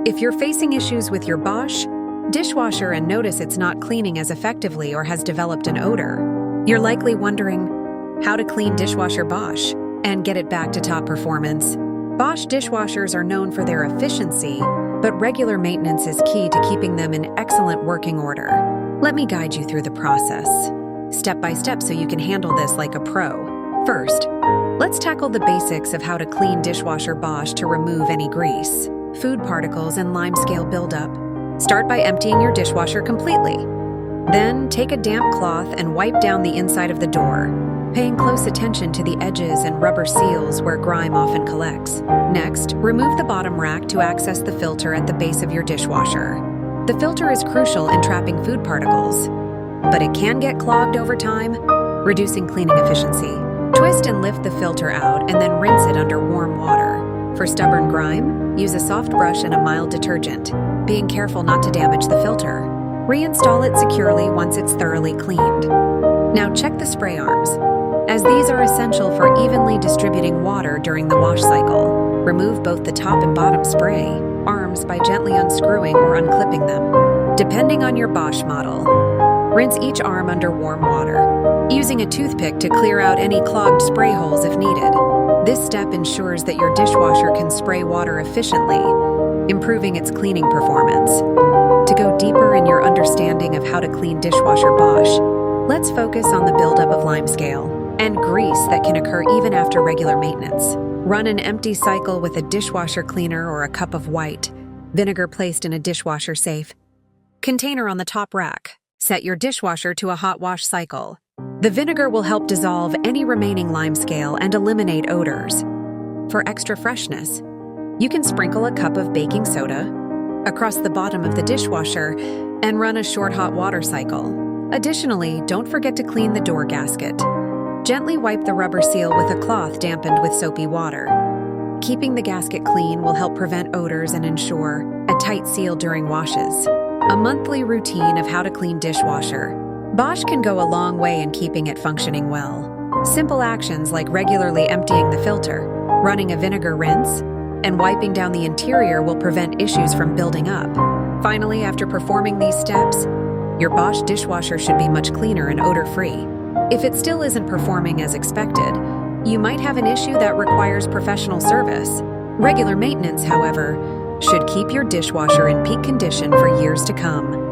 If you're facing issues with your Bosch dishwasher and notice it's not cleaning as effectively or has developed an odor, you're likely wondering how to clean dishwasher Bosch and get it back to top performance. Bosch dishwashers are known for their efficiency, but regular maintenance is key to keeping them in excellent working order. Let me guide you through the process, step by step, so you can handle this like a pro. First, let's tackle the basics of how to clean dishwasher Bosch to remove any grease, food particles, and limescale buildup. Start by emptying your dishwasher completely. Then take a damp cloth and wipe down the inside of the door, paying close attention to the edges and rubber seals where grime often collects. Next, remove the bottom rack to access the filter at the base of your dishwasher. The filter is crucial in trapping food particles, but it can get clogged over time, reducing cleaning efficiency. Twist and lift the filter out and then rinse it under warm water. For stubborn grime, use a soft brush and a mild detergent, being careful not to damage the filter. Reinstall it securely once it's thoroughly cleaned. Now check the spray arms, as these are essential for evenly distributing water during the wash cycle. Remove both the top and bottom spray arms by gently unscrewing or unclipping them, depending on your Bosch model. Rinse each arm under warm water, using a toothpick to clear out any clogged spray holes if needed. This step ensures that your dishwasher can spray water efficiently, improving its cleaning performance. To go deeper in your understanding of how to clean dishwasher Bosch, let's focus on the buildup of limescale and grease that can occur even after regular maintenance. Run an empty cycle with a dishwasher cleaner or a cup of white vinegar placed in a dishwasher safe container on the top rack. Set your dishwasher to a hot wash cycle. The vinegar will help dissolve any remaining limescale and eliminate odors. For extra freshness, you can sprinkle a cup of baking soda across the bottom of the dishwasher and run a short hot water cycle. Additionally, don't forget to clean the door gasket. Gently wipe the rubber seal with a cloth dampened with soapy water. Keeping the gasket clean will help prevent odors and ensure a tight seal during washes. A monthly routine of how to clean dishwasher Bosch can go a long way in keeping it functioning well. Simple actions like regularly emptying the filter, running a vinegar rinse, and wiping down the interior will prevent issues from building up. Finally, after performing these steps, your Bosch dishwasher should be much cleaner and odor-free. If it still isn't performing as expected, you might have an issue that requires professional service. Regular maintenance, however, should keep your dishwasher in peak condition for years to come.